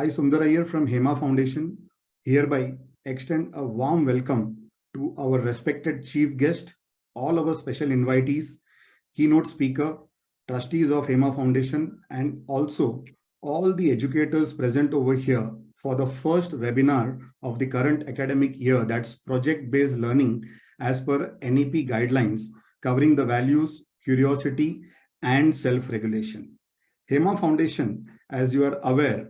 I, Sundar Iyer from Hema Foundation, hereby extend a warm welcome to our respected chief guest, all our special invitees, keynote speaker, trustees of Hema Foundation, and also all the educators present over here for the first webinar of the current academic year, that's project-based learning as per NEP guidelines, covering the values, curiosity, and self-regulation. Hema Foundation, as you are aware,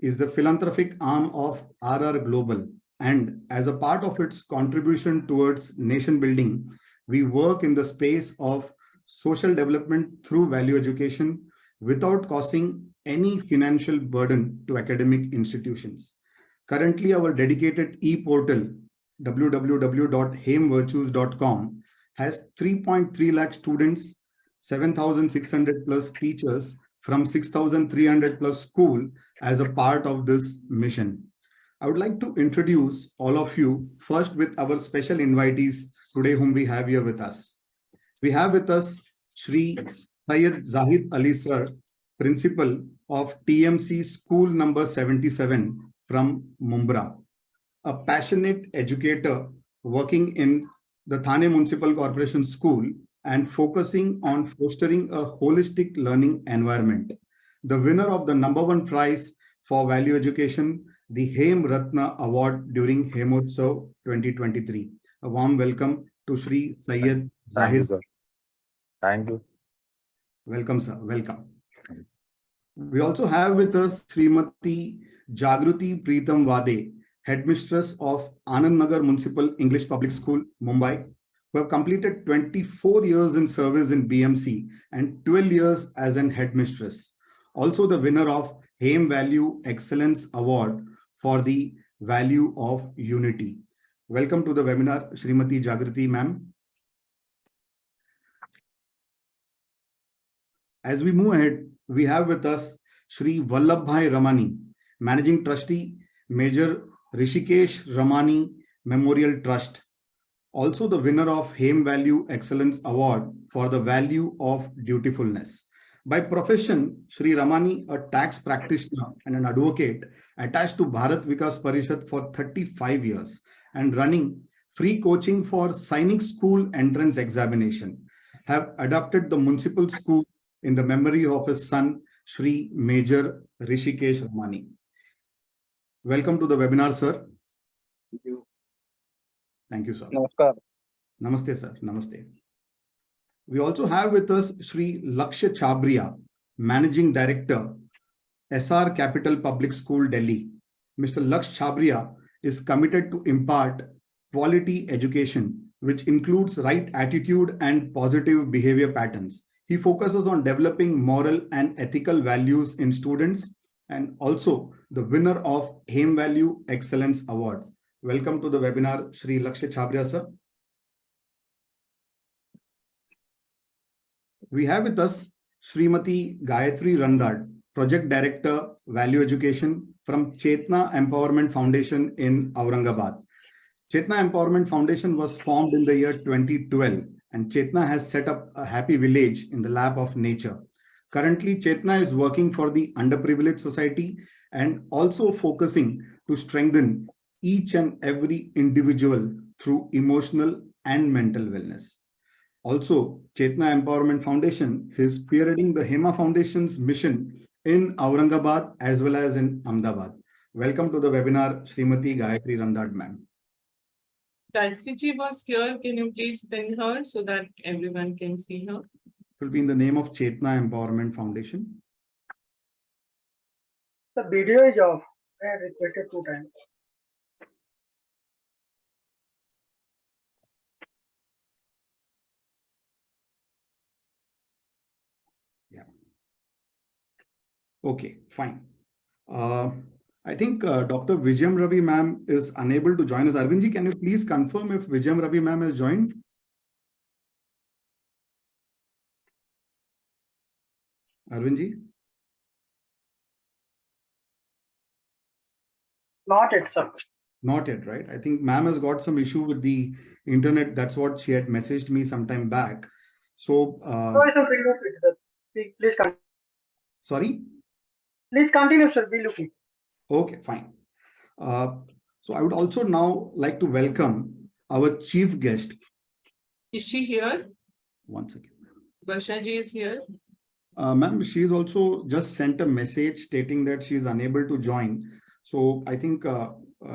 is the philanthropic arm of RR Global, and as a part of its contribution towards nation building, we work in the space of social development through value education without causing any financial burden to academic institutions. Currently, our dedicated e-portal, www.hemvirtues.com, has 3.3 lakh students, 7,600 plus teachers from 6,300 plus school as a part of this mission. I would like to introduce all of you first with our special invitees today whom we have here with us. We have with us Shri Syed Zahid Ali Sir, Principal of TMC School number 77 from Mumbra, a passionate educator working in the Thane Municipal Corporation School and focusing on fostering a holistic learning environment. The winner of the #1 prize for value education, the Hem Ratna Award during Hemotsav 2023. A warm welcome to Shri Syed Zahid. Thank you, sir. Thank you. Welcome, sir. Welcome. We also have with us Srimati Jagruti Preetam Wade, Headmistress of Anand Nagar Municipal English Public School, Mumbai, who have completed 24 years in service in BMC and 12 years as an headmistress. Also the winner of Hem Value Excellence Award for the Value of Unity. Welcome to the webinar, Srimati Jagruti ma'am. As we move ahead, we have with us Shri Vallabhbhai Ramani, Managing Trustee, Major Rishikesh Ramani Memorial Trust. Also the winner of Hem Value Excellence Award for the Value of Dutifulness. By profession, Shri Ramani, a tax practitioner and an advocate attached to Bharat Vikas Parishad for 35 years and running free coaching for Sainik School entrance examination, have adopted the municipal school in the memory of his son, Shri Major Rishikesh Ramani. Welcome to the webinar, sir. Thank you. Thank you, sir. Namaskar. Namaste, sir. Namaste. We also have with us Shri Lakshya Chabria, Managing Director, SR Capital Public School, Delhi. Mr. Lakshya Chabria is committed to impart quality education, which includes right attitude and positive behavior patterns. He focuses on developing moral and ethical values in students and also the winner of Hem Value Excellence Award. Welcome to the webinar, Shri Lakshya Chabria, sir. We have with us Srimati Gayatri Randad, Project Director, Value Education from Chetna Empowerment Foundation in Aurangabad. Chetna Empowerment Foundation was formed in the year 2012, and Chetna has set up a happy village in the lap of nature. Currently, Chetna is working for the underprivileged society and also focusing to strengthen each and every individual through emotional and mental wellness. Also, Chetna Empowerment Foundation is spearheading the Hema Foundation's mission in Aurangabad as well as in Ahmedabad. Welcome to the webinar, Srimati Gayatri Randad, ma'am. Gayatri ji was here. Can you please pin her so that everyone can see her? It will be in the name of Chetna Empowerment Foundation. The video is off. I have requested 2 times. Okay, fine. I think Dr. Vijayam Ravi ma'am is unable to join us. Arvindji, can you please confirm if Vijayam Ravi ma'am has joined? Arvindji? Not yet, sir. Not yet, right? I think ma'am has got some issue with the internet. That's what she had messaged me sometime back. So, Please continue. sorry? Please continue, sir. We'll look it. Okay, fine. So I would also now like to welcome our chief guest. Is she here? One second. Varsha ji is here. Ma'am, she's also just sent a message stating that she is unable to join. So I think,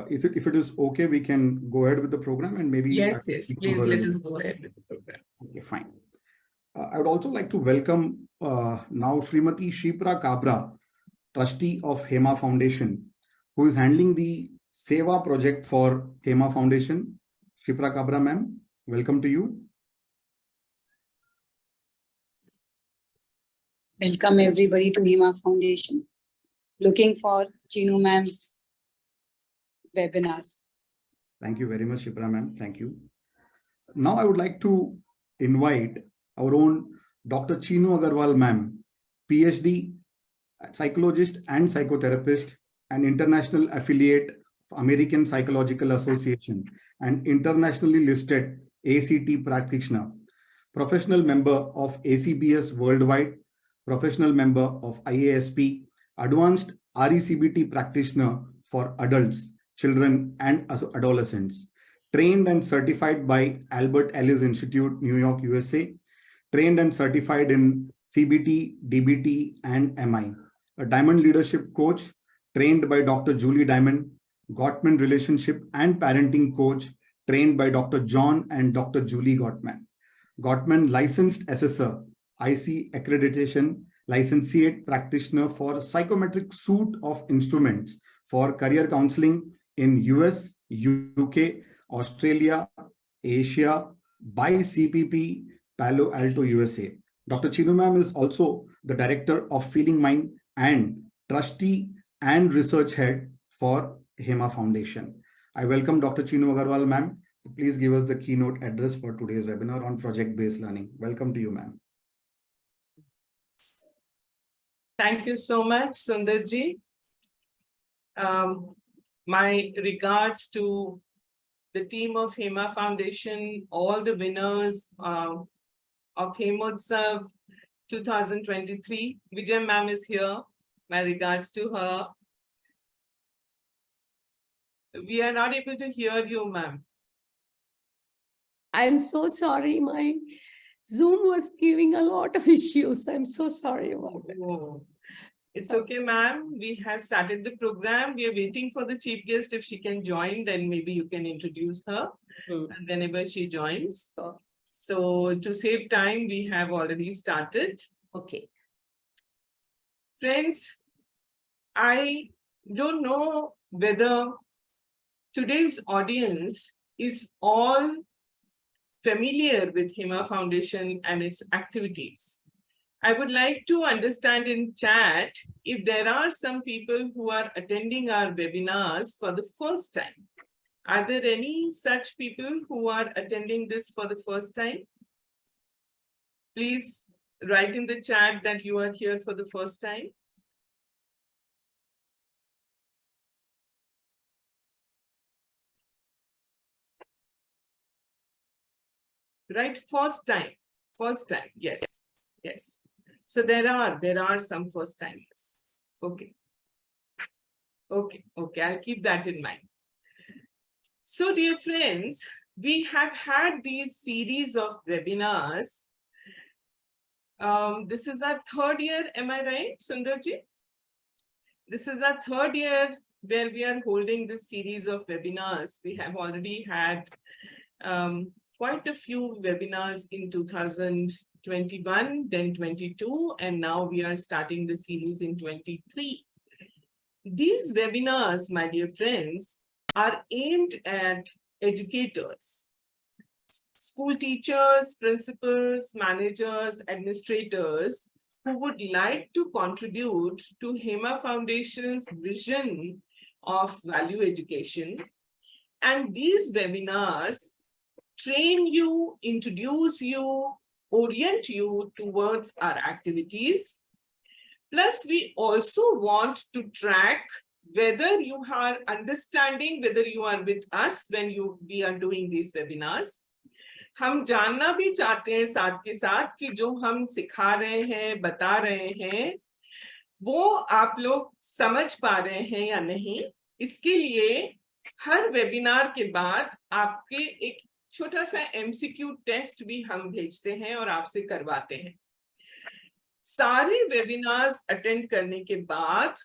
if it is okay, we can go ahead with the program and maybe. Yes, please let us go ahead with the program. Okay, fine. I would also like to welcome now Srimati Shipra Kabra, trustee of Hema Foundation, who is handling the Seva project for Hema Foundation. Shipra Kabra, ma'am, welcome to you. Welcome everybody to Hema Foundation. Looking for Chinu ma'am's webinars. Thank you very much, Shipra ma'am. Thank you. Now I would like to invite our own Dr. Chinu Agrawal ma'am, PhD, psychologist and psychotherapist, an international affiliate of American Psychological Association, and internationally listed ACT practitioner, professional member of ACBS worldwide, professional member of IASP, advanced RECBT practitioner for adults, children, and adolescents, trained and certified by Albert Ellis Institute, New York, USA, trained and certified in CBT, DBT, and MI, a Diamond Leadership Coach, trained by Dr. Julie Diamond, Gottman Relationship and Parenting Coach, trained by Dr. John and Dr. Julie Gottman. Gottman Licensed Assessor, IC Accreditation, Licentiate Practitioner for Psychometric Suite of Instruments for Career Counseling in US, UK, Australia, Asia, by CPP, Palo Alto, USA. Dr. Chinu ma'am is also the Director of Feeling Mind and Trustee and Research Head for Hema Foundation. I welcome Dr. Chinu Agrawal ma'am. Please give us the keynote address for today's webinar on project-based learning. Welcome to you, ma'am. Thank you so much, Sundarji. My regards to the team of Hema Foundation, all the winners of Hemotsav 2023. Vijay ma'am is here. My regards to her. We are not able to hear you, ma'am. I'm so sorry. My Zoom was giving a lot of issues. I'm so sorry about it. Oh, it's okay, ma'am. We have started the program. We are waiting for the chief guest. If she can join, then maybe you can introduce her and whenever she joins. So to save time, we have already started. Okay. Friends, I don't know whether today's audience is all familiar with Hema Foundation and its activities. I would like to understand in chat if there are some people who are attending our webinars for the first time. Are there any such people who are attending this for the first time? Please write in the chat that you are here for the first time. Right, first time, yes. So there are some first timers. Okay, I'll keep that in mind. So dear friends, we have had these series of webinars. This is our third year, am I right, Sundarji? This is our third year where we are holding this series of webinars. We have already had quite a few webinars in 2021, then 22, and now we are starting the series in 23. These webinars, my dear friends, are aimed at educators, school teachers, principals, managers, administrators who would like to contribute to Hema Foundation's vision of value education. And these webinars train you, introduce you, orient you towards our activities. Plus, we also want to track whether you are understanding, whether you are with us when we are doing these webinars. हम जानना भी चाहते हैं साथ के साथ कि जो हम सिखा रहे हैं, बता रहे हैं, वो आप लोग समझ पा रहे हैं या नहीं, इसके लिए हर वेबिनार के बाद आपके एक छोटा सा MCQ टेस्ट भी हम भेजते हैं और आपसे करवाते हैं। सारे वेबिनार्स अटेंड करने के बाद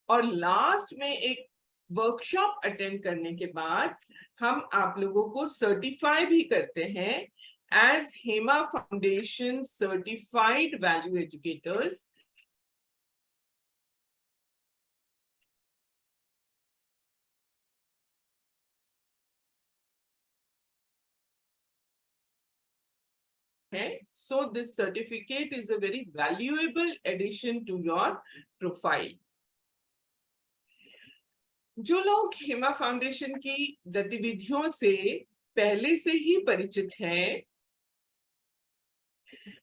और लास्ट में एक वर्कशॉप अटेंड करने के बाद हम आप लोगों को सर्टिफाई भी करते हैं as Hema foundation certified value educators. So this certificate is a very valuable addition to your profile. जो लोग हेमा फाउंडेशन की गतिविधियों से पहले से ही परिचित हैं,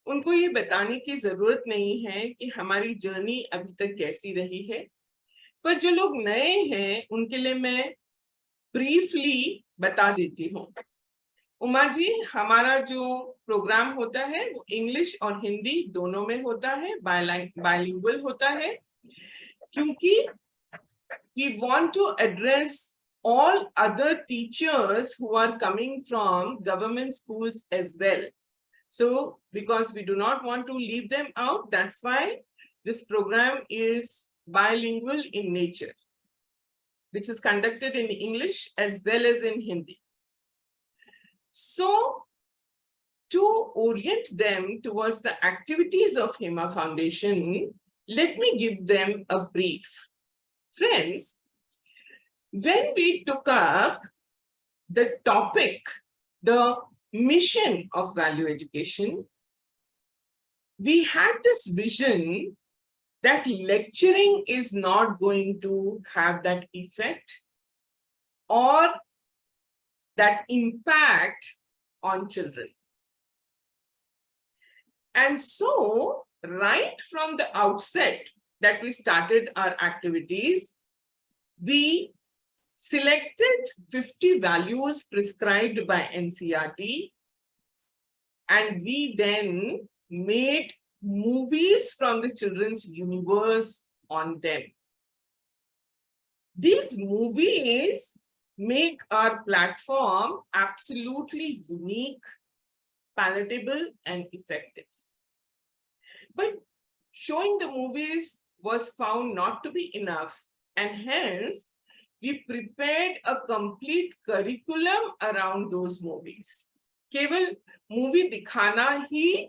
उनको ये बताने की जरूरत नहीं है कि हमारी जर्नी अभी तक कैसी रही है। पर जो लोग नए हैं उनके लिए मैं ब्रीफली बता देती हूँ। उमा जी, हमारा जो प्रोग्राम होता है वो इंग्लिश और हिंदी दोनों में होता है, बाइलिंगुअल होता है, क्योंकि we want to address all other teachers who are coming from government schools as well. So because we do not want to leave them out, that's why this program is bilingual in nature, which is conducted in English as well as in Hindi. So to orient them towards the activities of Hema Foundation, let me give them a brief. Friends, when we took up the topic, the mission of value education, we had this vision that lecturing is not going to have that effect or that impact on children. And so, right from the outset that we started our activities, we selected 50 values prescribed by NCERT, and we then made movies from the children's universe on them. These movies make our platform absolutely unique, palatable, and effective. But showing the movies was found not to be enough, and hence we prepared a complete curriculum around those movies. केवल movie दिखाना ही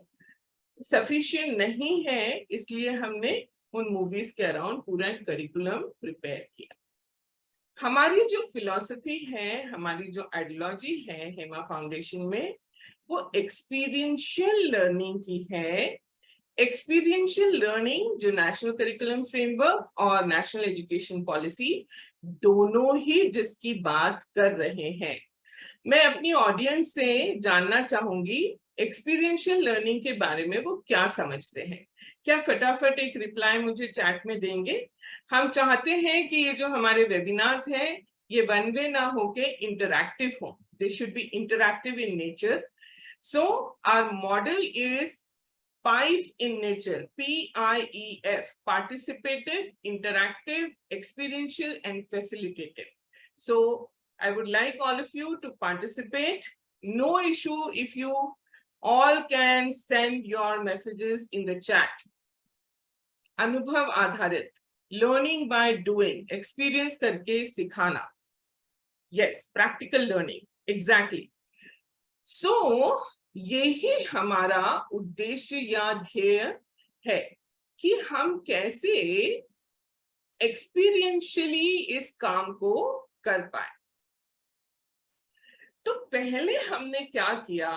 sufficient नहीं है, इसलिए हमने उन movies के around पूरा curriculum prepare किया। हमारी जो फिलॉसफी है, हमारी जो आइडियोलॉजी है हेमा फाउंडेशन में, वो एक्सपीरियंशियल लर्निंग की है। एक्सपीरियंशियल लर्निंग जो नेशनल करिकुलम फ्रेमवर्क और नेशनल एजुकेशन पॉलिसी दोनों ही जिसकी बात कर रहे हैं। मैं अपनी ऑडियंस से जानना चाहूंगी एक्सपीरियंशियल लर्निंग के बारे में वो क्या समझते हैं। क्या फटाफट एक रिप्लाई मुझे चैट में देंगे? हम चाहते हैं कि ये जो हमारे वेबिनार्स हैं ये वन वे ना होके इंटरैक्टिव हो। They should be interactive in nature. So our model is PIEF in nature, PIEF, participative, interactive, experiential, and facilitative. So I would like all of you to participate. No issue if you all can send your messages in the chat. Anubhav आधारित, learning by doing, experience करके सिखाना. Yes, practical learning, exactly. So यही हमारा उद्देश्य या ध्येय है कि हम कैसे एक्सपीरियंशियली इस काम को कर पाए। तो पहले हमने क्या किया,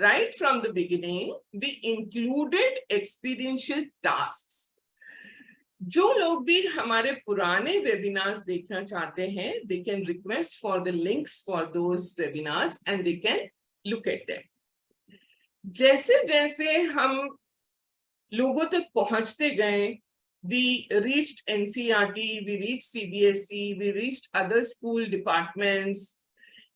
right from the beginning we included experiential tasks. जो लोग भी हमारे पुराने वेबिनार्स देखना चाहते हैं, they can request for the links for those webinars and they can look at them. जैसे जैसे हम लोगों तक पहुंचते गए, we reached NCERT, we reached CBSE, we reached other school departments,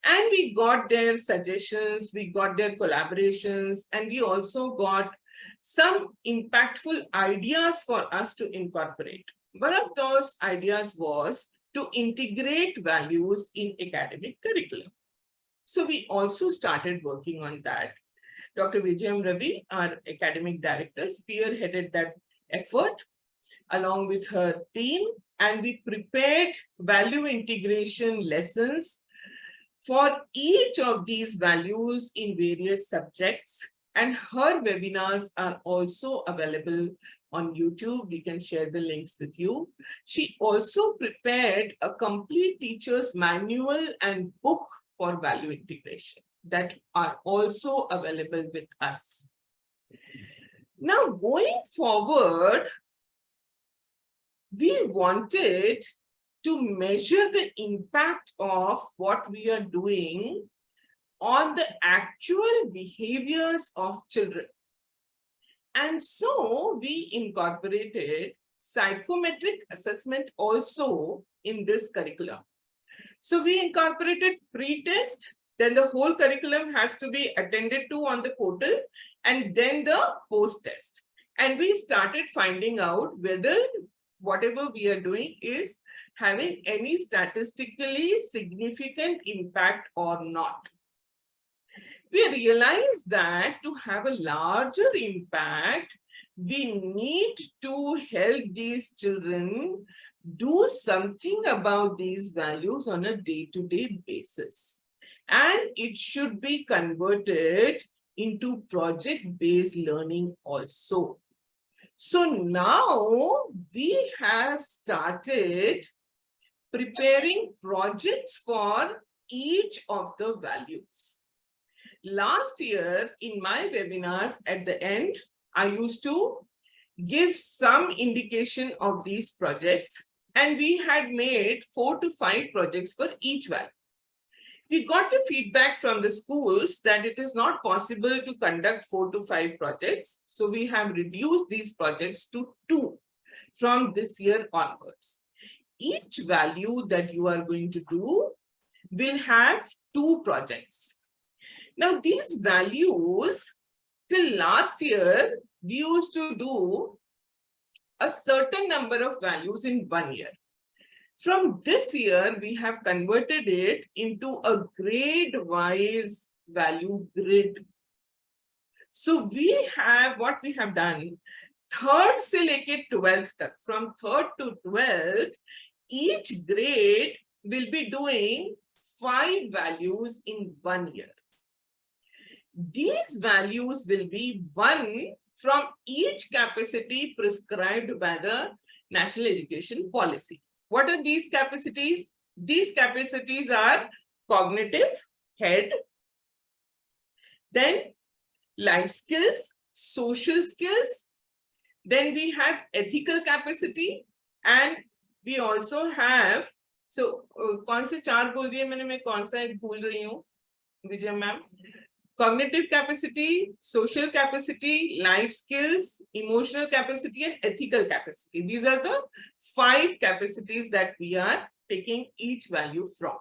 and we got their suggestions, we got their collaborations, and we also got some impactful ideas for us to incorporate. one of those ideas was to integrate values in academic curriculum. So we also started working on that. Dr. Vijayam Ravi, our academic director, spearheaded that effort along with her team, and we prepared value integration lessons for each of these values in various subjects, and her webinars are also available on YouTube. We can share the links with you. She also prepared a complete teacher's manual and book for value integration that are also available with us. Now, going forward, we wanted to measure the impact of what we are doing on the actual behaviors of children. And so we incorporated psychometric assessment also in this curriculum. So we incorporated pre-test, then the whole curriculum has to be attended to on the portal, and then the post-test. And we started finding out whether whatever we are doing is having any statistically significant impact or not. We realized that to have a larger impact, we need to help these children do something about these values on a day-to-day basis. And it should be converted into project-based learning also. So now we have started preparing projects for each of the values. Last year in my webinars at the end, I used to give some indication of these projects, and we had made 4 to 5 projects for each value. We got the feedback from the schools that it is not possible to conduct 4 to 5 projects. So we have reduced these projects to 2 from this year onwards. Each value that you are going to do will have 2 projects. Now these values, till last year, we used to do a certain number of values in 1 year. From this year, we have converted it into a grade-wise value grid. So we have, what we have done, 3rd se leke 12th tak, from 3rd to 12th, each grade will be doing 5 values in 1 year. These values will be one from each capacity prescribed by the National Education Policy. What are these capacities? These capacities are cognitive, head, then life skills, social skills, then we have ethical capacity, and we also have, so कौन से 4 बोल दिए मैंने, मैं कौन सा एक भूल रही हूँ विजय ma'am? Cognitive capacity, social capacity, life skills, emotional capacity, and ethical capacity. These are the 5 capacities that we are taking each value from.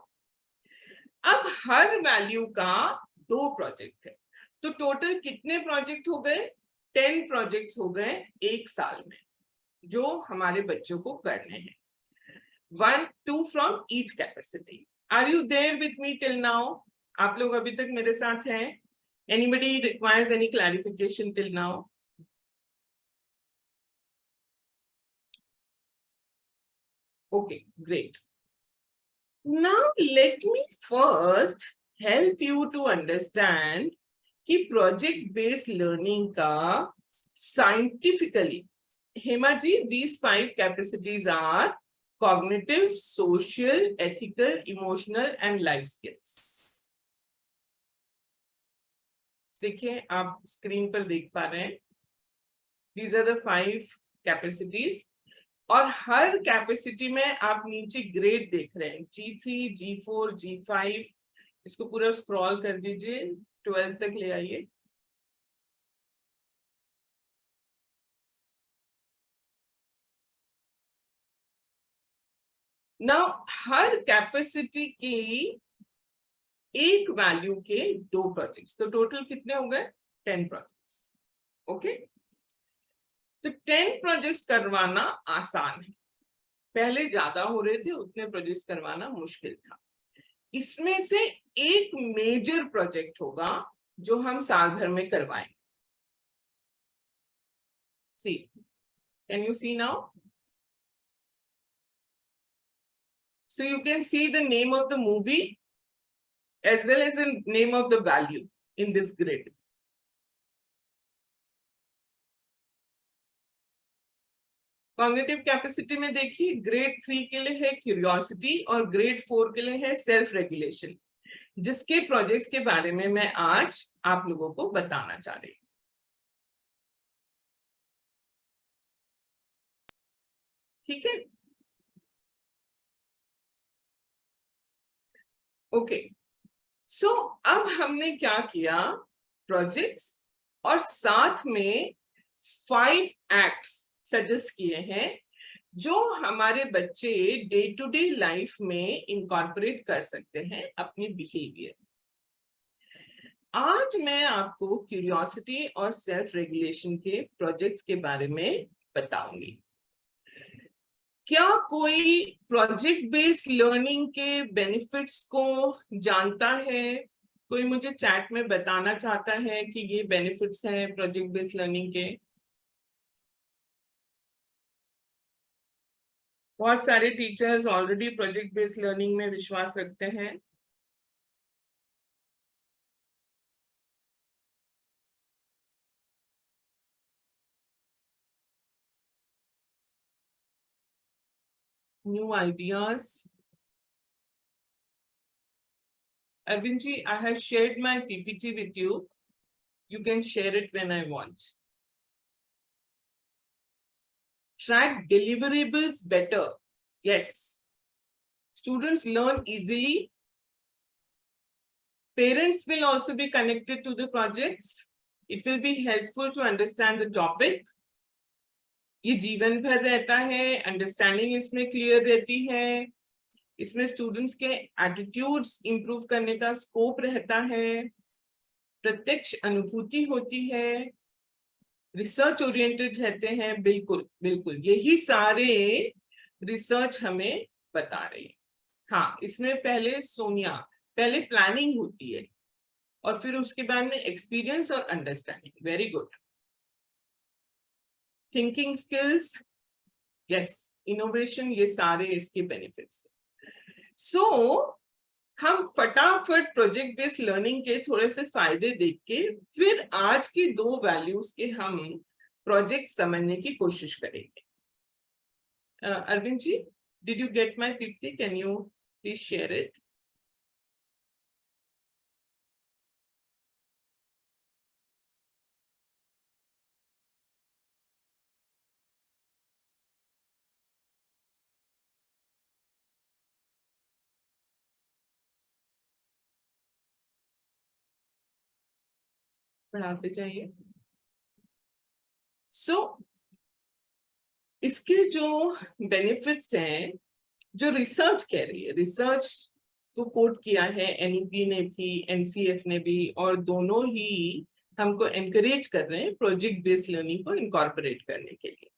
अब हर value का 2 project है, तो total कितने project हो गए? 10 projects हो गए 1 साल में, जो हमारे बच्चों को करने हैं. 1, 2 from each capacity. Are you there with me till now? आप लोग अभी तक मेरे साथ हैं? Anybody requires any clarification till now? Okay, great. Now let me first help you to understand कि project-based learning का scientifically, Hema ji, these 5 capacities are cognitive, social, ethical, emotional, and life skills. देखिए आप screen पर देख पा रहे हैं. These are the 5 capacities. और हर कैपेसिटी में आप नीचे ग्रेड देख रहे हैं, G3, G4, G5. इसको पूरा स्क्रॉल कर दीजिए, 12 तक ले आइए. Now हर कैपेसिटी की एक वैल्यू के 2 प्रोजेक्ट्स, तो टोटल कितने हो गए? 10 प्रोजेक्ट्स. ओके, तो 10 प्रोजेक्ट्स करवाना आसान है. पहले ज्यादा हो रहे थे, उतने प्रोजेक्ट्स करवाना मुश्किल था। इसमें से एक मेजर प्रोजेक्ट होगा जो हम साल भर में करवाएंगे। See, can you see now? So you can see the name of the movie as well as the name of the value in this grid. Cognitive capacity में देखिए, ग्रेड 3 के लिए है क्यूरियोसिटी और ग्रेड 4 के लिए है सेल्फ रेगुलेशन, जिसके प्रोजेक्ट्स के बारे में मैं आज आप लोगों को बताना चाह रही हूँ। ठीक है, ओके। सो अब हमने क्या किया, प्रोजेक्ट्स और साथ में 5 एक्ट्स सजेस्ट किए हैं जो हमारे बच्चे डे टू डे लाइफ में इनकॉर्पोरेट कर सकते हैं अपनी बिहेवियर। आज मैं आपको क्यूरियोसिटी और सेल्फ रेगुलेशन के प्रोजेक्ट्स के बारे में बताऊंगी। क्या कोई प्रोजेक्ट बेस्ड लर्निंग के बेनिफिट्स को जानता है? कोई मुझे चैट में बताना चाहता है कि ये बेनिफिट्स हैं प्रोजेक्ट बेस्ड लर्निंग के? बहुत सारे teachers already project based learning में विश्वास रखते हैं। New ideas. Arvind ji, I have shared my PPT with you. You can share it when I want. Track deliverables better. Yes. Students learn easily. Parents will also be connected to the projects. It will be helpful to understand the topic. ये जीवन भर रहता है, understanding इसमें clear रहती है, इसमें students के एटीट्यूड्स इंप्रूव करने का स्कोप रहता है, प्रत्यक्ष अनुभूति होती है, रिसर्च ओरिएंटेड रहते हैं। बिल्कुल बिल्कुल यही सारे रिसर्च हमें बता रही है। हाँ, इसमें पहले प्लानिंग होती है और फिर उसके बाद में एक्सपीरियंस और understanding. Very good. Thinking skills, yes, innovation, ये सारे इसके बेनिफिट्स। सो हम फटाफट प्रोजेक्ट बेस्ड लर्निंग के थोड़े से फायदे देख के फिर आज के 2 वैल्यूज के हम प्रोजेक्ट समझने की कोशिश करेंगे। Arvind ji, did you get my PPT? Can you please share it? बढ़ाते जाइए। सो इसके जो बेनिफिट्स हैं, जो रिसर्च कह रही है, रिसर्च को कोट किया है एनईपी ने भी, एनसीएफ ने भी, और दोनों ही हमको एनकरेज कर रहे हैं प्रोजेक्ट बेस्ड लर्निंग को इनकॉर्पोरेट करने के लिए।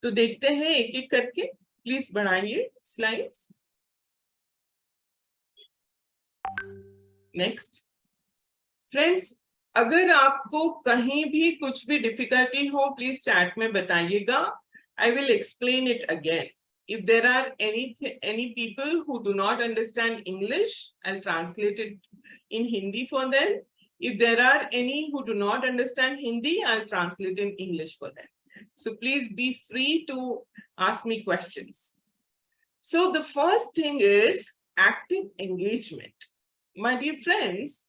तो देखते हैं एक एक करके। प्लीज बढ़ाइए स्लाइड्स। नेक्स्ट फ्रेंड्स, अगर आपको कहीं भी कुछ भी डिफिकल्टी हो प्लीज चैट में बताइएगा। I will explain it again. If there are any people who do not understand English, I'll translate it in Hindi for them. If there are any who do not understand Hindi, I'll translate in English for them. So please be free to ask me questions. So the first thing is active engagement. My dear friends,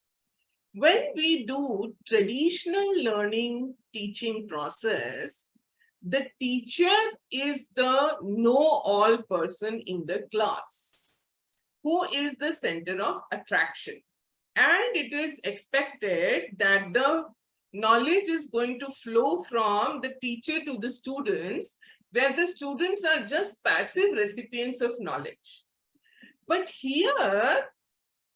when we do traditional learning teaching process, the teacher is the know-all person in the class who is the center of attraction, and it is expected that the knowledge is going to flow from the teacher to the students, where the students are just passive recipients of knowledge. But here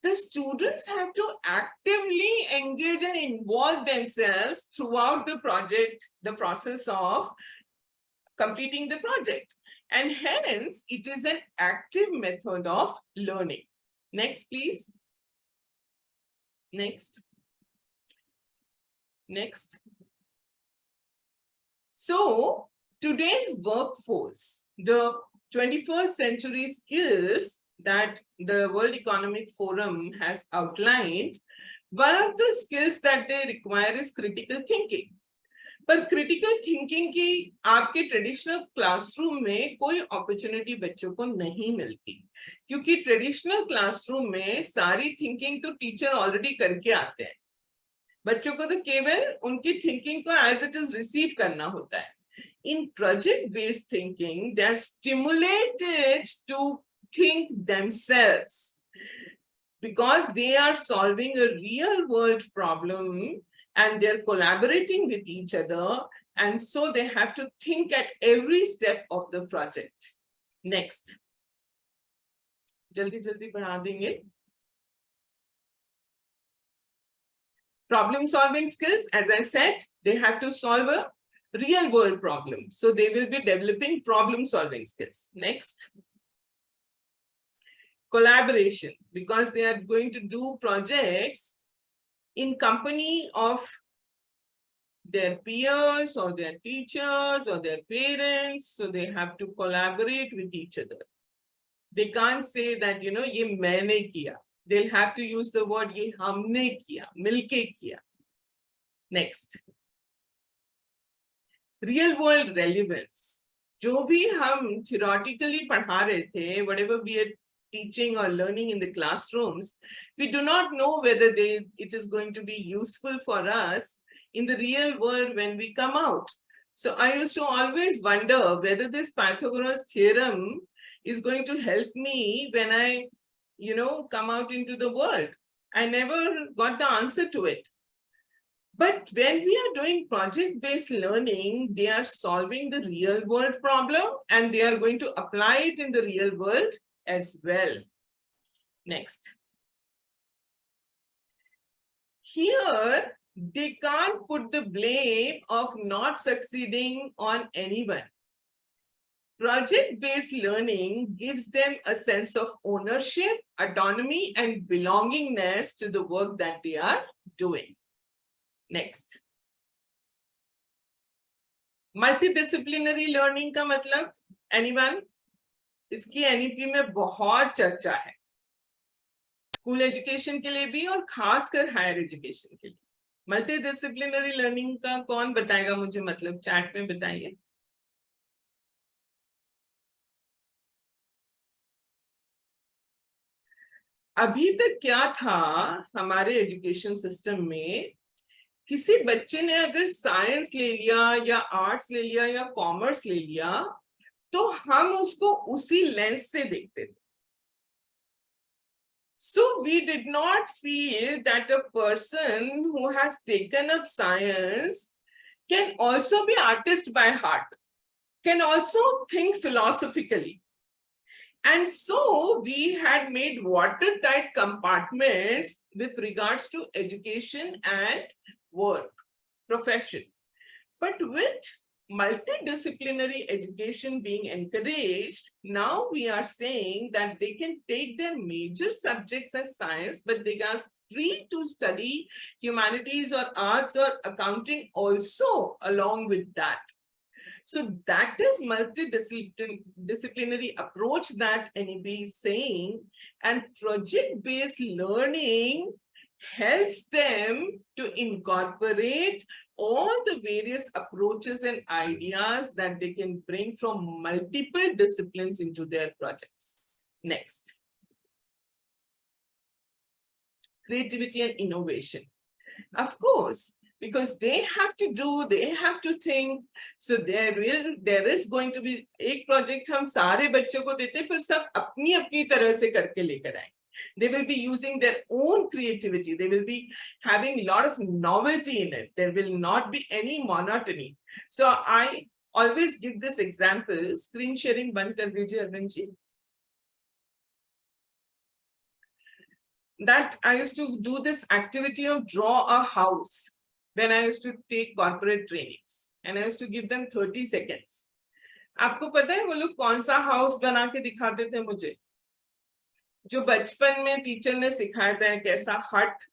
the students have to actively engage and involve themselves throughout the project, the process of completing the project. and hence it is an active method of learning. Next, please. Next. Next. So today's workforce, the 21st century skills that the World Economic Forum has outlined, one of the skills that they require is critical thinking. पर critical thinking की आपके traditional classroom में कोई opportunity बच्चों को नहीं मिलती, क्योंकि ट्रेडिशनल क्लासरूम में सारी थिंकिंग तो टीचर ऑलरेडी करके आते हैं, बच्चों को तो केवल उनकी थिंकिंग को एज इट इज रिसीव करना होता है. In project-based thinking, they are stimulated to think themselves because they are solving a real-world problem and they're collaborating with each other, and so they have to think at every step of the project. Next. Jaldi बढ़ा देंगे. Problem-solving skills, as I said, they have to solve a real world problem. So they will be developing problem solving skills. Next. Collaboration, because they are going to do projects in company of their peers or their teachers or their parents. So they have to collaborate with each other. They can't say that, you know, ye maine kiya. They'll have to use the word ye humne kiya, milke kiya. Next. Real world relevance. जो भी हम theoretically पढ़ा रहे थे, whatever we are teaching or learning in the classrooms, we do not know whether it is going to be useful for us in the real world when we come out. So I used to always wonder whether this Pythagoras theorem is going to help me when I, you know, come out into the world. I never got the answer to it. But when we are doing project-based learning, they are solving the real world problem and they are going to apply it in the real world as well. Next. Here, they can't put the blame of not succeeding on anyone. Project-based learning gives them a sense of ownership, autonomy, and belongingness to the work that they are doing. Next. Multidisciplinary learning का मतलब, anyone? इसकी NEP में बहुत चर्चा है. School education के लिए भी और खासकर हायर एजुकेशन के लिए. मल्टीडिसिप्लिनरी लर्निंग का कौन बताएगा मुझे, मतलब चैट में बताइए. अभी तक क्या था हमारे एजुकेशन सिस्टम में, किसी बच्चे ने अगर साइंस ले लिया या आर्ट्स ले लिया या कॉमर्स ले लिया तो हम उसको उसी लेंस से देखते थे. So we did not feel that a person who has taken up science can also be artist by heart, can also think philosophically. And so we had made watertight compartments with regards to education and work, profession. But with multidisciplinary education being encouraged, now we are saying that they can take their major subjects as science, but they are free to study humanities or arts or accounting also along with that. So that is multidisciplinary approach that NEP is saying, and project-based learning helps them to incorporate all the various approaches and ideas that they can bring from multiple disciplines into their projects. Next. Creativity and innovation. Of course, because they have to do, they have to think. So there is going to be एक project हम सारे बच्चों को देते हैं, पर सब अपनी अपनी तरह से करके लेकर आएंगे. They will be using their own creativity. They will be having a lot of novelty in it. There will not be any monotony. So I always give this example. Screen sharing band kar dijiye Arvind ji. That I used to do this activity of draw a house when I used to take corporate trainings, and I used to give them 30 seconds. आपको पता है वो लोग कौन सा house बना के दिखाते थे मुझे, जो बचपन में टीचर ने सिखाया था, कैसा हट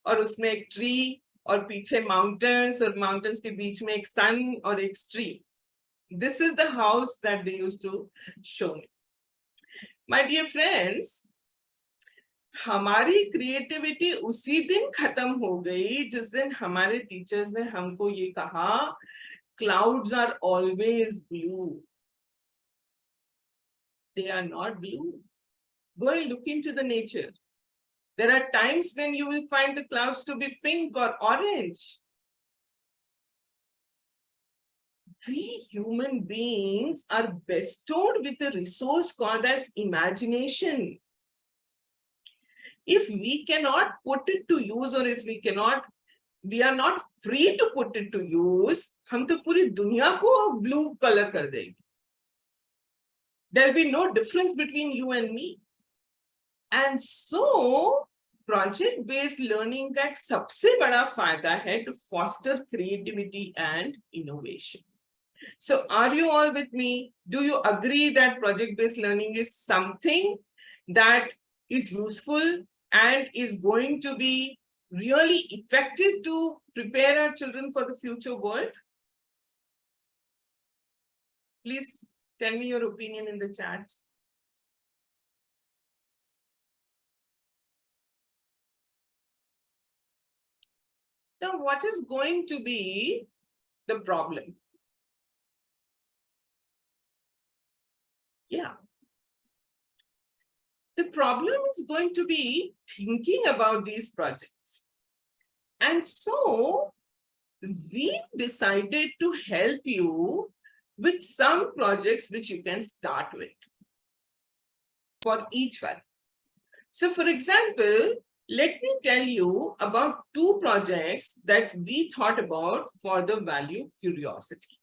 और उसमें एक ट्री और पीछे माउंटेन्स और माउंटेन्स के बीच में एक सन और एक stream. This is the house that they used to show me. My dear friends, हमारी क्रिएटिविटी उसी दिन खत्म हो गई जिस दिन हमारे टीचर्स ने हमको ये कहा, clouds are always blue. They are not blue. Go and look into the nature. There are times when you will find the clouds to be pink or orange. We human beings are bestowed with a resource called as imagination. If we cannot put it to use, or if we are not free to put it to use, हम तो पूरी दुनिया को blue color कर देंगे. There'll be no difference between you and me. And so, project-based learning का एक सबसे बड़ा फायदा है to foster creativity and innovation. So, are you all with me? Do you agree that project-based learning is something that is useful and is going to be really effective to prepare our children for the future world? Please tell me your opinion in the chat. Now, what is going to be the problem? Yeah. The problem is going to be thinking about these projects. And so we decided to help you with some projects which you can start with for each one. So for example, let me tell you about two projects that we thought about for the value curiosity.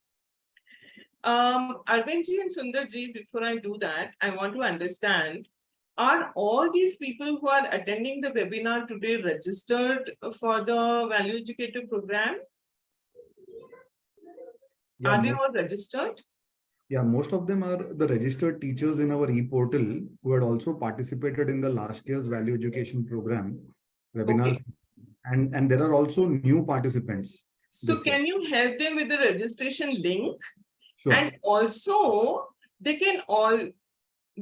Arvindji and Sundarji, before I do that, I want to understand, are all these people who are attending the webinar today registered for the Value Educator program? Yeah, Are they all registered? Yeah, most of them are the registered teachers in our e-portal who had also participated in the last year's Value Education program webinars. Okay. And there are also new participants. So can you help them with the registration link? Sure. And also, they can all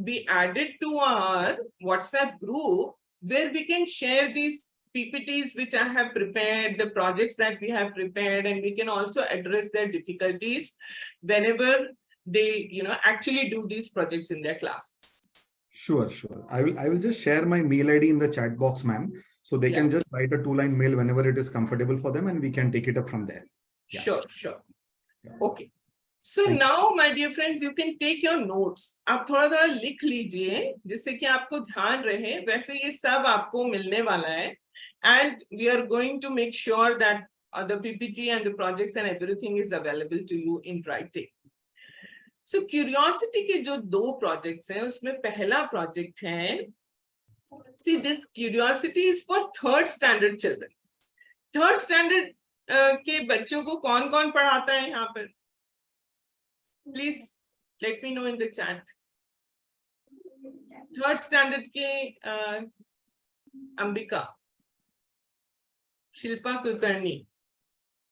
be added to our WhatsApp group where we can share these PPTs which I have prepared, the projects that we have prepared, and we can also address their difficulties whenever they, actually do these projects in their classes. Sure. I will just share my mail ID in the chat box, ma'am. So they can just write a 2-line mail whenever it is comfortable for them, and we can take it up from there. Yeah. Sure. Okay. So now, my dear friends, you can take your notes. आप थोड़ा लिख लीजिए जिससे कि आपको ध्यान रहे. वैसे ये सब आपको मिलने वाला है. And we are going to make sure that the PPT and the projects and everything is available to you in writing. So curiosity के जो दो projects हैं, उसमें पहला project है. See, this curiosity is for 3rd standard children. 3rd standard के बच्चों को कौन-कौन पढ़ाता है यहाँ पर? Please let me know in the chat. 3rd standard के अंबिका, शिल्पा कुलकर्णी,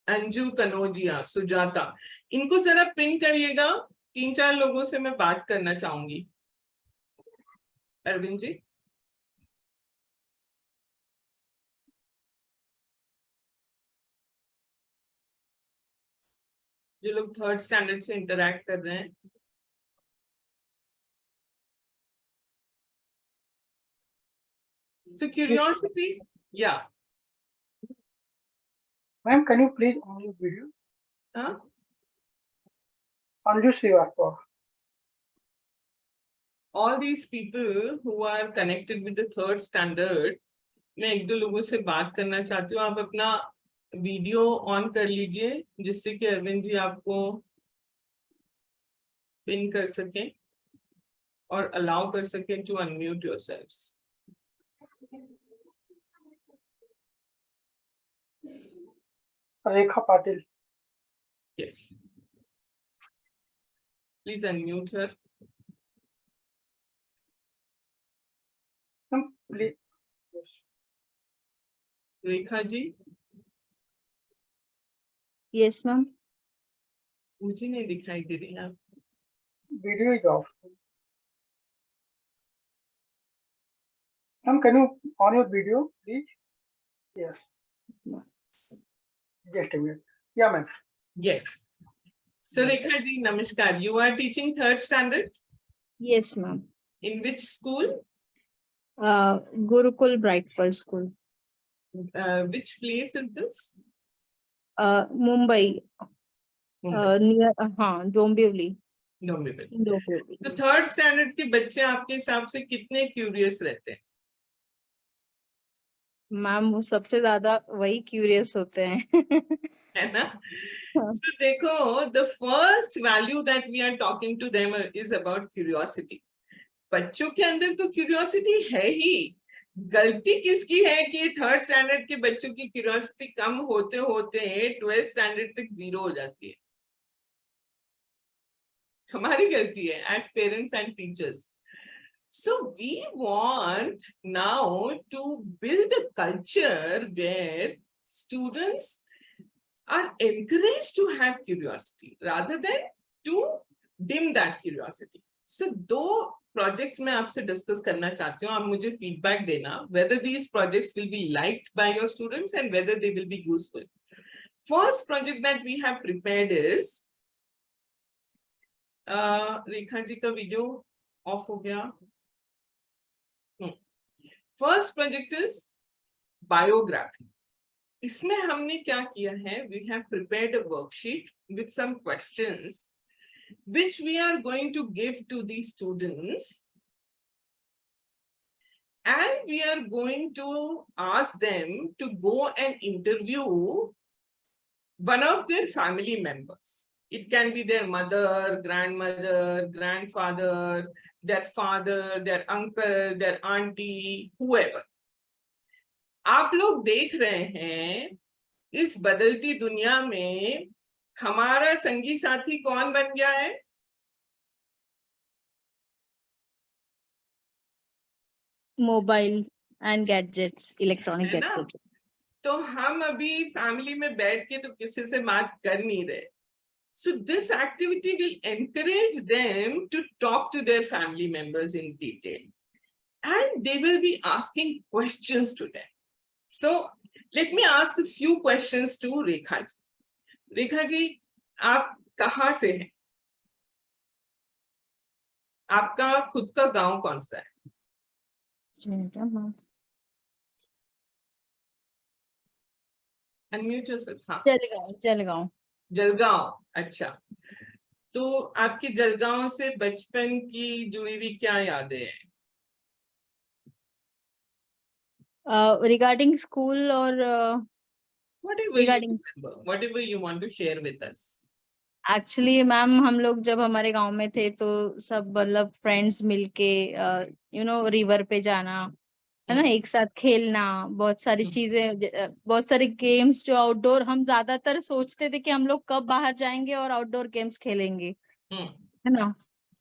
अंजू कनौजिया, सुजाता, इनको जरा पिन करिएगा. 3-4 लोगों से मैं बात करना चाहूंगी. अरविंद जी. जो लोग 3rd स्टैंडर्ड से इंटरैक्ट कर रहे हैं. So curiosity, yeah. Ma'am, can you please on your video? Huh? Anju Srivastava. All these people who are connected with the 3rd standard, मैं एक दो लोगों से बात करना चाहती हूँ. आप अपना वीडियो ऑन कर लीजिए जिससे कि अरविंद जी आपको पिन कर सकें और अलाउ कर सकें to unmute yourselves. Rekha Patil. Yes. Please unmute her. Please. Yes. Rekha ji, Yes, ma'am. मुझे नहीं दिखाई दे रही आप. Video is off. Ma'am, can you on your video, please? Yes. Just a minute. Yeah, ma'am. Yes. So Rekha ji, namaskar. You are teaching 3rd standard Yes, ma'am. in which school? Gurukul Brightfall School, Which place is this? Mumbai, Mumbai. near Dombivli. No, maybe. Dombivli. तो 3rd standard के बच्चे आपके हिसाब से कितने curious रहते हैं? Ma'am वो सबसे ज्यादा वही क्यूरियस होते हैं. है ना? So देखो, the first value that we are talking to them is about curiosity. बच्चों के अंदर तो क्यूरियोसिटी है ही. गलती किसकी है कि 3rd स्टैंडर्ड के बच्चों की क्यूरियोसिटी कम होते होते 12th स्टैंडर्ड तक 0 हो जाती है. हमारी गलती है as parents and teachers. So we want now to build a culture where students are encouraged to have curiosity rather than to dim that curiosity. So दो projects मैं आपसे discuss करना चाहती हूँ. आप मुझे feedback देना whether these projects will be liked by your students and whether they will be useful. First project that we have prepared is Rekha ji का वीडियो ऑफ हो गया. First project is biography. इसमें हमने क्या किया है, we have prepared a worksheet with some questions which we are going to give to the students, and we are going to ask them to go and interview one of their family members. It can be their mother, grandmother, grandfather, their father, their uncle, their auntie, whoever. आप लोग देख रहे हैं इस बदलती दुनिया में हमारा संगी साथी कौन बन गया है? मोबाइल एंड गैजेट्स, इलेक्ट्रॉनिक है ना? गैजेट्स. तो हम अभी फैमिली में बैठ के तो किसी से बात कर नहीं रहे. So this activity will encourage them to talk to their family members in detail, and they will be asking questions to them. So let me ask a few questions to Rekha ji. Rekha ji, आप कहाँ से हैं? आपका खुद का गांव कौन सा है? Unmute yourself. हाँ. जलगांव. जलगांव. अच्छा, तो आपके जलगांव से बचपन की जुड़ी हुई क्या यादें हैं? रिगार्डिंग स्कूल और whatever you want to share with us. Actually ma'am हम लोग जब हमारे गांव में थे तो सब मतलब फ्रेंड्स मिलके रिवर पे जाना, है ना, एक साथ खेलना, बहुत सारी चीजें, बहुत सारे गेम्स जो आउटडोर, हम ज्यादातर सोचते थे कि हम लोग कब बाहर जाएंगे और आउटडोर गेम्स खेलेंगे, है ना.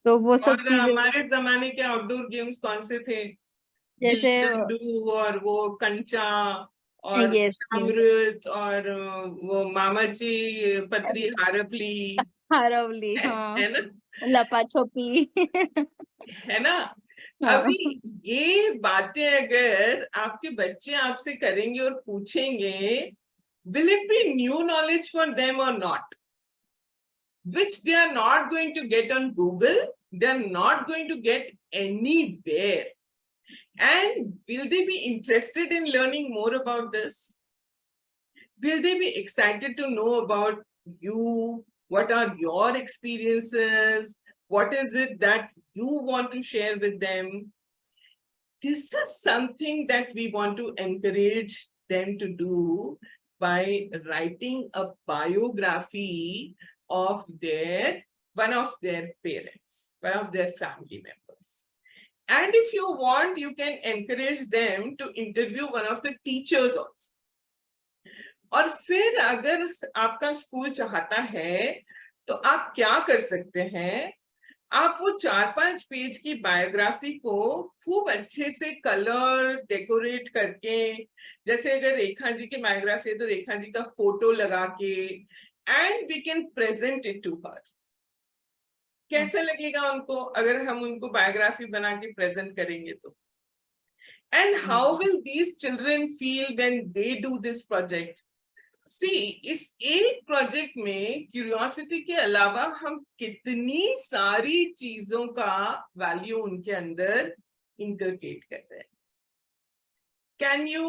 तो वो सब और चीजें हमारे जमाने के आउटडोर गेम्स कौन से थे? जैसे गिल्ली-डंडू और वो कंचा और Yes, अमृत और वो मामाची पतरी हारपली, हारवली, हाँ, है ना? लपा छुपी. है ना? अभी ये बातें अगर आपके बच्चे आपसे करेंगे और पूछेंगे, will it be new knowledge for them or not? Which they are not going to get on Google, they are not going to get anywhere. And will they be interested in learning more about this? Will they be excited to know about you? What are your experiences? What is it that you want to share with them? This is something that we want to encourage them to do by writing a biography of one of their parents, one of their family members. And if you want, you can encourage them to interview one of the teachers also. और फिर अगर आपका school चाहता है तो आप क्या कर सकते हैं, आप वो 4-5 पेज की बायोग्राफी को खूब अच्छे से कलर डेकोरेट करके, जैसे अगर रेखा जी की बायोग्राफी है तो रेखा जी का फोटो लगा के, and we can present it to her. कैसे लगेगा उनको अगर हम उनको बायोग्राफी बना के प्रेजेंट करेंगे तो? And how will these children feel when they do this project? See, इस एक प्रोजेक्ट में क्यूरियोसिटी के अलावा हम कितनी सारी चीजों का वैल्यू उनके अंदर इनकलकेट कर रहे हैं. Can you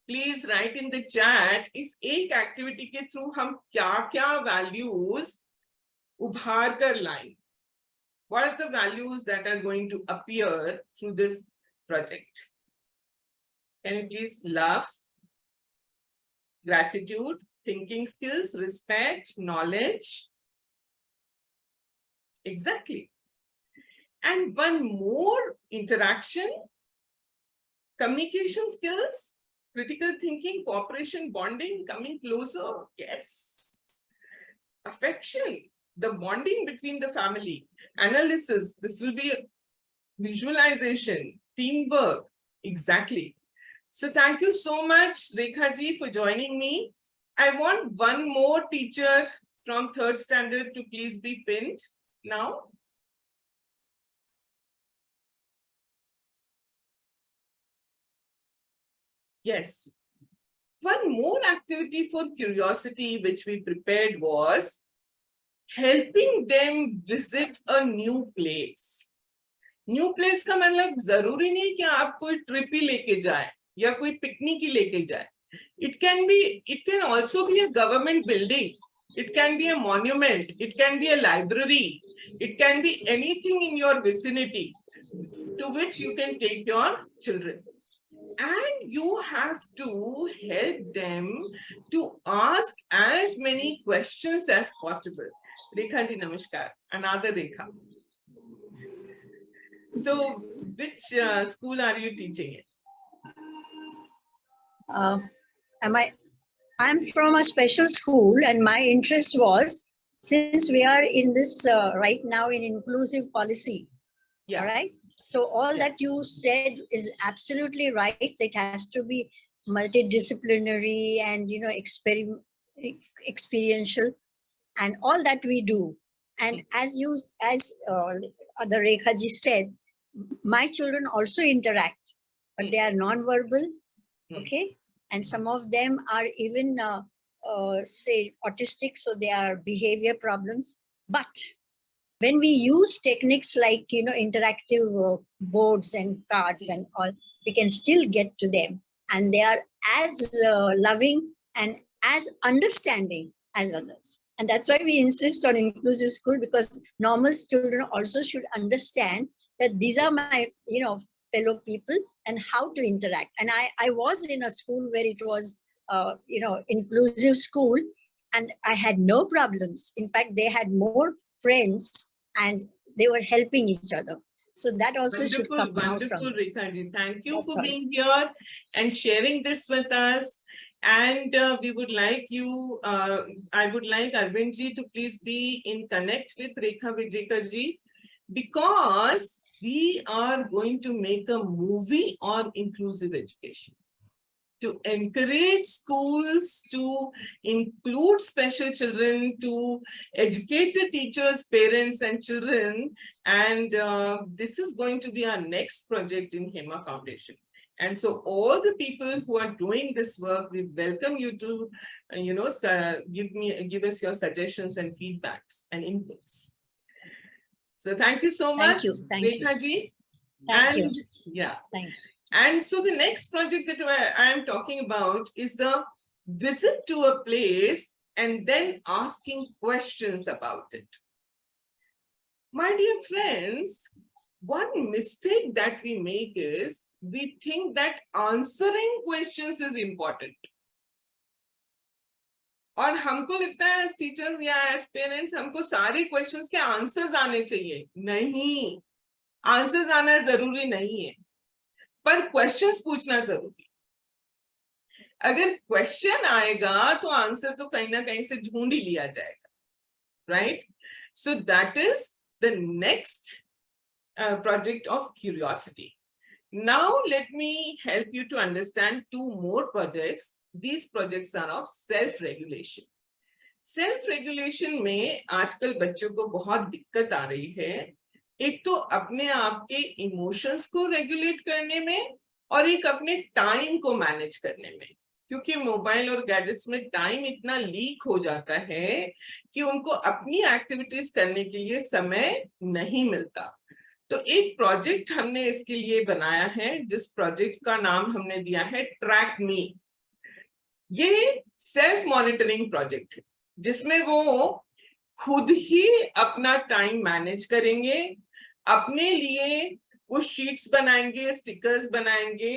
please write in the chat इस एक एक्टिविटी के थ्रू हम क्या क्या वैल्यूज उभार कर लाएं? What are the values that are going to appear through this project? Can you please laugh? Gratitude, thinking skills, respect, knowledge. Exactly. And one more interaction, communication skills, critical thinking, cooperation, bonding, coming closer. Yes. Affection, the bonding between the family. Analysis, this will be visualization, teamwork. Exactly. So thank you so much, Rekha ji, for joining me. I want one more teacher from 3rd standard to please be pinned now. Yes. One more activity for curiosity which we prepared was helping them visit a new place. New place का मतलब जरूरी नहीं कि आप कोई trip ही लेके जाए या कोई पिकनिक ही लेके जाए. It can also be a government building. It can be a monument. It can be a library. It can be anything in your vicinity to which you can take your children. And you have to help them to ask as many questions as possible. Rekha ji, namaskar. Another Rekha. So, which school are you teaching in? I'm from a special school, and my interest was, since we are in this right now in inclusive policy, Yeah. right? So all that you said is absolutely right. It has to be multidisciplinary and experiential, and all that we do. And as the Rekha ji said, my children also interact, but they are non-verbal. Okay, and some of them are even say autistic, so they are behavior problems. But when we use techniques like interactive boards and cards and all, we can still get to them, and they are as loving and as understanding as others. And that's why we insist on inclusive school, because normal children also should understand that these are my fellow people and how to interact. And I was in a school where it was inclusive school, and I had no problems. In fact, they had more friends and they were helping each other. So that also should come out from this. Rekha ji. Thank you That's for all. being here and sharing this with us. And we would like you, I would like Arvind ji to please be in connect with Rekha Vijekar ji, because we are going to make a movie on inclusive education to encourage schools to include special children, to educate the teachers, parents, and children. And this is going to be our next project in Hema Foundation. And so all the people who are doing this work, we welcome you to, give us your suggestions and feedbacks and inputs. So thank you so much, Rekha ji. Thank you. Yeah. Thanks. And so the next project that I am talking about is the visit to a place and then asking questions about it. My dear friends, one mistake that we make is we think that answering questions is important. और हमको लगता है as teachers या as parents हमको सारे questions के answers आने चाहिए. नहीं, answers आना जरूरी नहीं है, पर questions पूछना जरूरी. अगर question आएगा तो answer तो कहीं ना कहीं से ढूंढ ही लिया जाएगा, right? So that is the next project of curiosity. Now, let me help you to understand two more projects. These projects are of self-regulation. Self-regulation में आजकल बच्चों को बहुत दिक्कत आ रही है. एक तो अपने आप के इमोशंस को रेगुलेट करने में और एक अपने टाइम को मैनेज करने में, क्योंकि मोबाइल और गैजेट्स में टाइम इतना लीक हो जाता है कि उनको अपनी एक्टिविटीज करने के लिए समय नहीं मिलता. तो एक प्रोजेक्ट हमने इसके लिए बनाया है, जिस प्रोजेक्ट का नाम हमने दिया है ट्रैक मी. ये सेल्फ मॉनिटरिंग प्रोजेक्ट है, जिसमें वो खुद ही अपना टाइम मैनेज करेंगे, अपने लिए कुछ शीट्स बनाएंगे, स्टिकर्स बनाएंगे,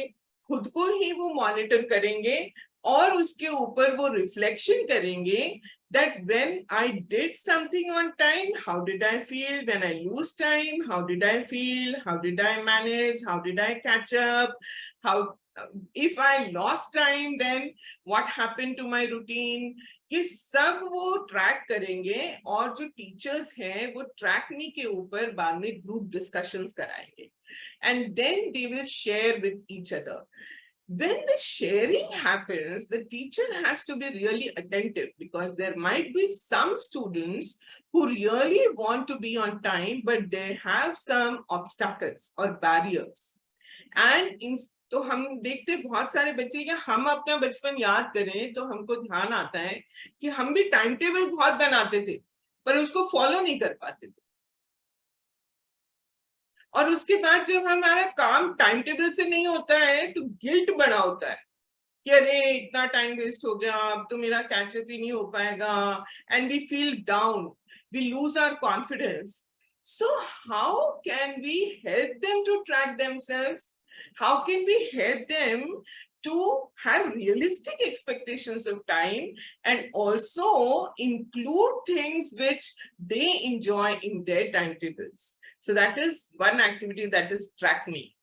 खुद को ही वो मॉनिटर करेंगे और उसके ऊपर वो रिफ्लेक्शन करेंगे that when I did something on time, how did I feel? When I lose time, how did I feel? How did I manage? How did I catch up? How, if I lost time, then what happened to my routine? ये सब वो track करेंगे और जो teachers हैं वो track मी के ऊपर बाद में ग्रुप डिस्कशंस कराएंगे and then they will share with each other. When the sharing happens, the teacher has to be really attentive, because there might be some students who really want to be on time, but they have some obstacles or barriers. And in तो हम देखते बहुत सारे बच्चे, या हम अपना बचपन याद करें तो हमको ध्यान आता है कि हम भी टाइम टेबल बहुत बनाते थे पर उसको फॉलो नहीं कर पाते थे. और उसके बाद जब हमारा काम टाइम टेबल से नहीं होता है तो गिल्ट बड़ा होता है कि अरे इतना टाइम वेस्ट हो गया, अब तो मेरा कैचअप ही नहीं हो पाएगा, and we feel down, we lose our confidence. So how can we help them to track themselves? How can we help them to have realistic expectations of time and also include things which they enjoy in their timetables? So that is one activity, that is track me.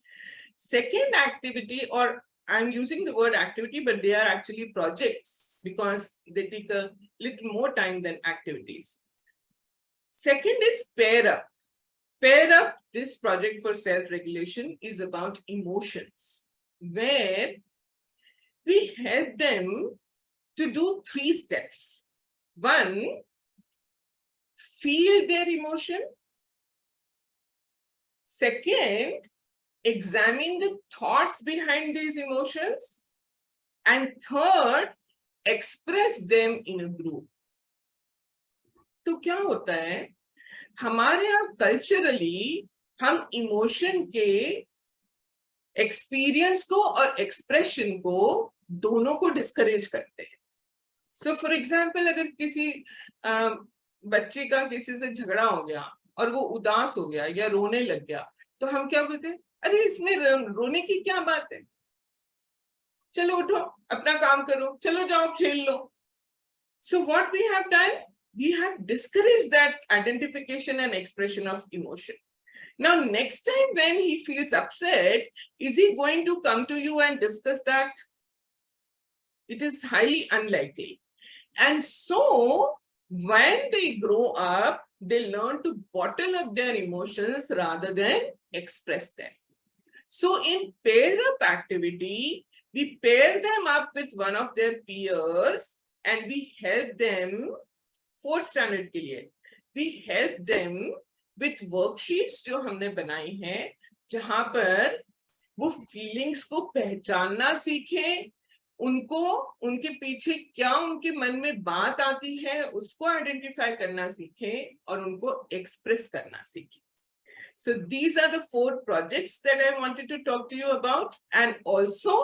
Second activity, or I'm using the word activity, but they are actually projects because they take a little more time than activities. Second is pair up. Pair up, this project for self-regulation is about emotions, where we help them to do 3 steps. 1, feel their emotion. Second, examine the thoughts behind these emotions. And third, express them in a group. तो क्या होता है, हमारे यहाँ culturally हम emotion के experience को और एक्सप्रेशन को दोनों को डिस्करेज करते हैं. सो फॉर एग्जाम्पल, अगर किसी बच्चे का किसी से झगड़ा हो गया और वो उदास हो गया या रोने लग गया, तो हम क्या बोलते हैं, अरे इसमें रोने की क्या बात है, चलो उठो अपना काम करो, चलो जाओ खेल लो. So what we have done, we have discouraged that identification and expression of emotion. Now, next time when he feels upset, is he going to come to you and discuss that? It is highly unlikely. And so, when they grow up, they learn to bottle up their emotions rather than express them. So, in pair-up activity, we pair them up with one of their peers and we help them. 4th standard के लिए we help them with worksheets जो हमने बनाई हैं, जहां पर वो feelings को पहचानना सीखें, उनको उनके पीछे क्या उनके मन में बात आती है उसको आइडेंटिफाई करना सीखें और उनको एक्सप्रेस करना सीखें. So these are the 4 projects that I wanted to talk to you about, and also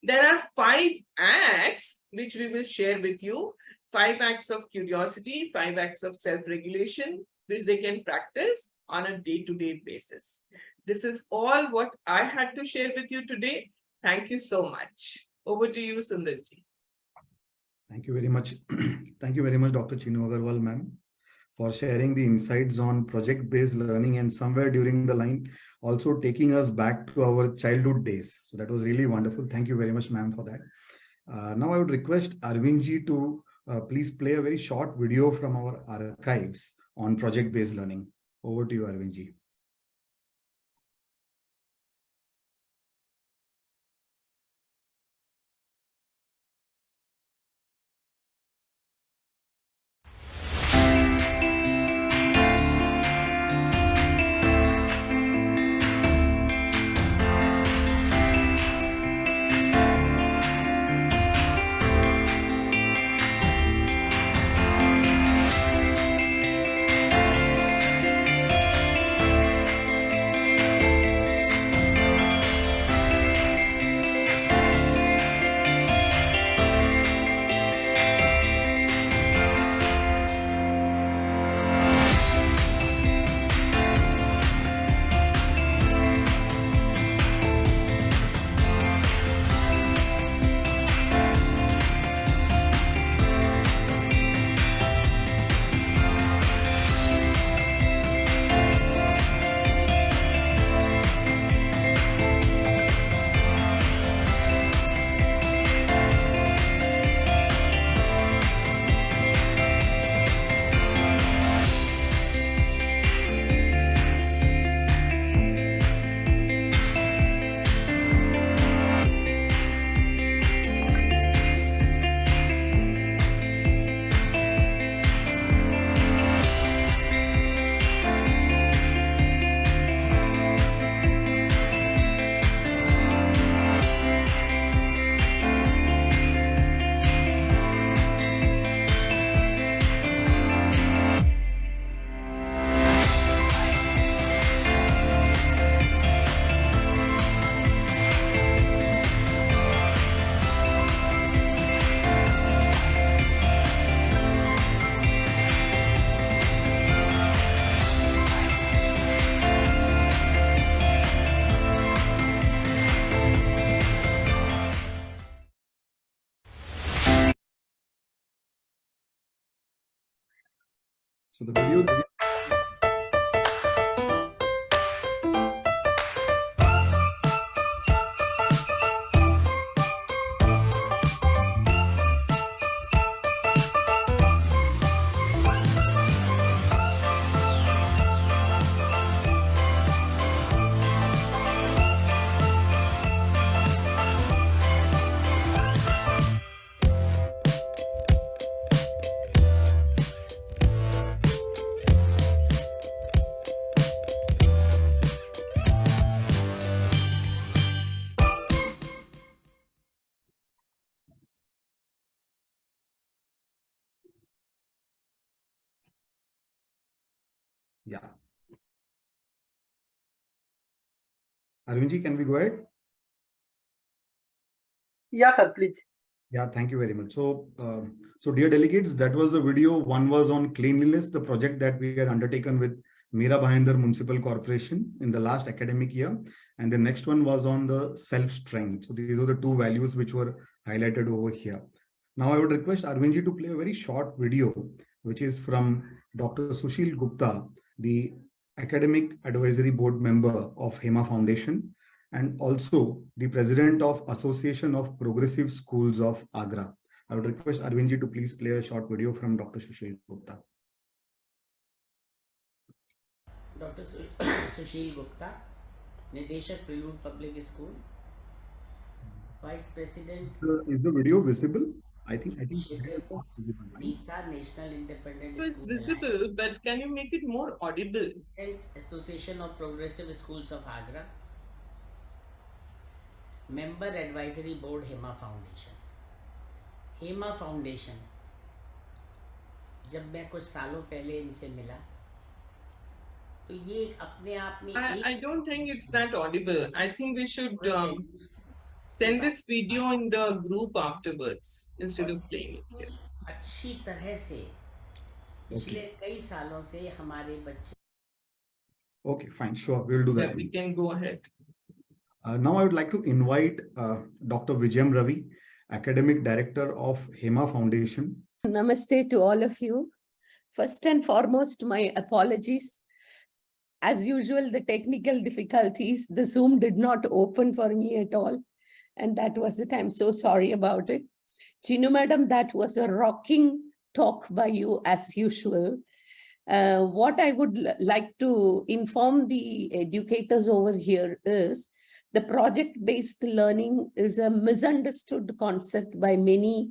there are 5 acts which we will share with you. 5 acts of curiosity, 5 acts of self-regulation, which they can practice on a day-to-day basis. This is all what I had to share with you today. Thank you so much. Over to you, Sundarji. Thank you very much. Thank you very much, Dr. Chinu Agrawal, ma'am, for sharing the insights on project-based learning, and somewhere during the line, also taking us back to our childhood days. So that was really wonderful. Thank you very much, ma'am, for that. Now I would request Arvindji to please play a very short video from our archives on project-based learning. Over to you, Arvindji. So the video. Yeah. Arvindji, can we go ahead? Yeah, sir, please. Yeah, thank you very much. So, so dear delegates, that was the video. One was on cleanliness, the project that we had undertaken with Meera Bhayandar Municipal Corporation in the last academic year. And the next one was on the self-strength. So these are the two values which were highlighted over here. Now I would request Arvindji to play a very short video, which is from Dr. Sushil Gupta, the Academic Advisory Board member of Hema Foundation, and also the president of Association of Progressive Schools of Agra. I would request Arvindji to please play a short video from Dr. Sushil Gupta. Dr. Sushil Gupta, Nideshak Prelude Public School, Vice President. Is the video visible? I think Initiative visible, right? NISA National Independent So it's School visible, Alliance, but can you make it more audible? and Association of Progressive Schools of Agra, Member Advisory Board Hema Foundation. Hema Foundation, जब मैं कुछ सालों पहले इनसे मिला तो ये अपने आप में I don't think it's that audible. I think we should send this video in the group afterwards instead of playing it here. अच्छी तरह से पिछले कई सालों से हमारे बच्चे. Okay, fine, sure, we'll do that. Yeah, we can go ahead. Now I would like to invite Dr. Vijayam Ravi, Academic Director of Hema Foundation. Namaste to all of you. First and foremost, my apologies. As usual, the technical difficulties, the Zoom did not open for me at all. And that was it. I'm so sorry about it. Chinu Madam, that was a rocking talk by you as usual. What I would like to inform the educators over here is the project-based learning is a misunderstood concept by many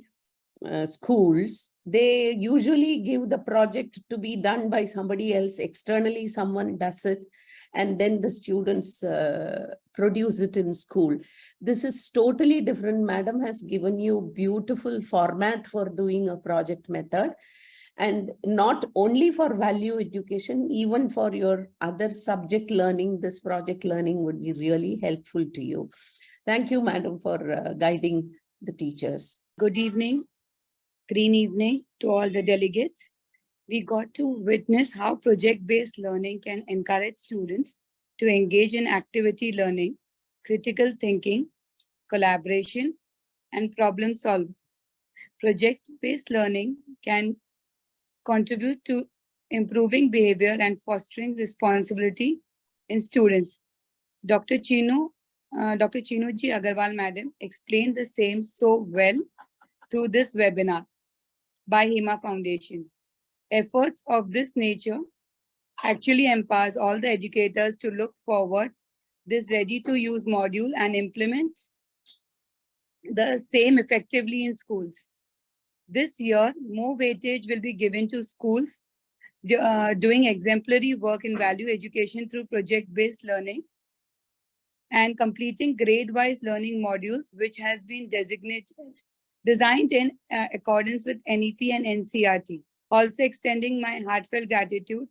schools. They usually give the project to be done by somebody else. Externally, someone does it, and then the students produce it in school. This is totally different. Madam has given you beautiful format for doing a project method. And not only for value education, even for your other subject learning, this project learning would be really helpful to you. Thank you, Madam, for guiding the teachers. Good evening, green evening to all the delegates. We got to witness how project-based learning can encourage students to engage in activity learning, critical thinking, collaboration, and problem solving. Project-based learning can contribute to improving behavior and fostering responsibility in students. Dr. Chinu Agrawal, Madam, explained the same so well through this webinar by Hema Foundation. Efforts of this nature actually empowers all the educators to look forward this ready-to-use module and implement the same effectively in schools. This year, more weightage will be given to schools doing exemplary work in value education through project-based learning and completing grade-wise learning modules, which has been designed in accordance with NEP and NCRT. Also extending my heartfelt gratitude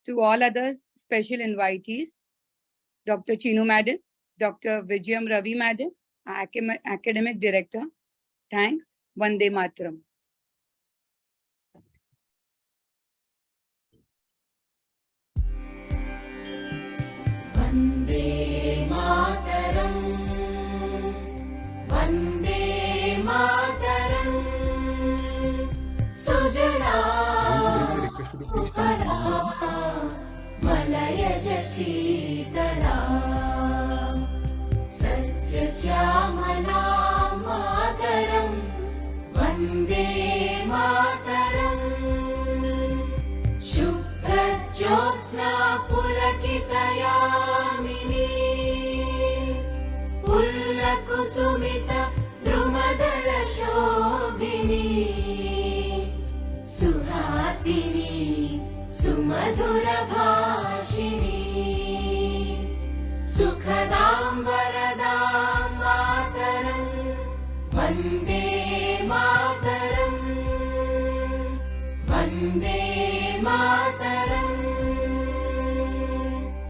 to all other special invitees, Dr. Chinu Madam, Dr. Vijayam Ravi Madam, Academic Director. Thanks. Vande Mataram. Vande Mataram. Vande Mataram. Sujala Sukhala Malayaj Sheetala Sasya Shyamala Mataram. Vande Mataram. Shubhra Jyotsna Pulakitayamini Pulla Kusumita Drumadara Shobhini Suhasini Sumadhura Bhashini Sukhadam Varadam Mataram. Vande Mataram. Vande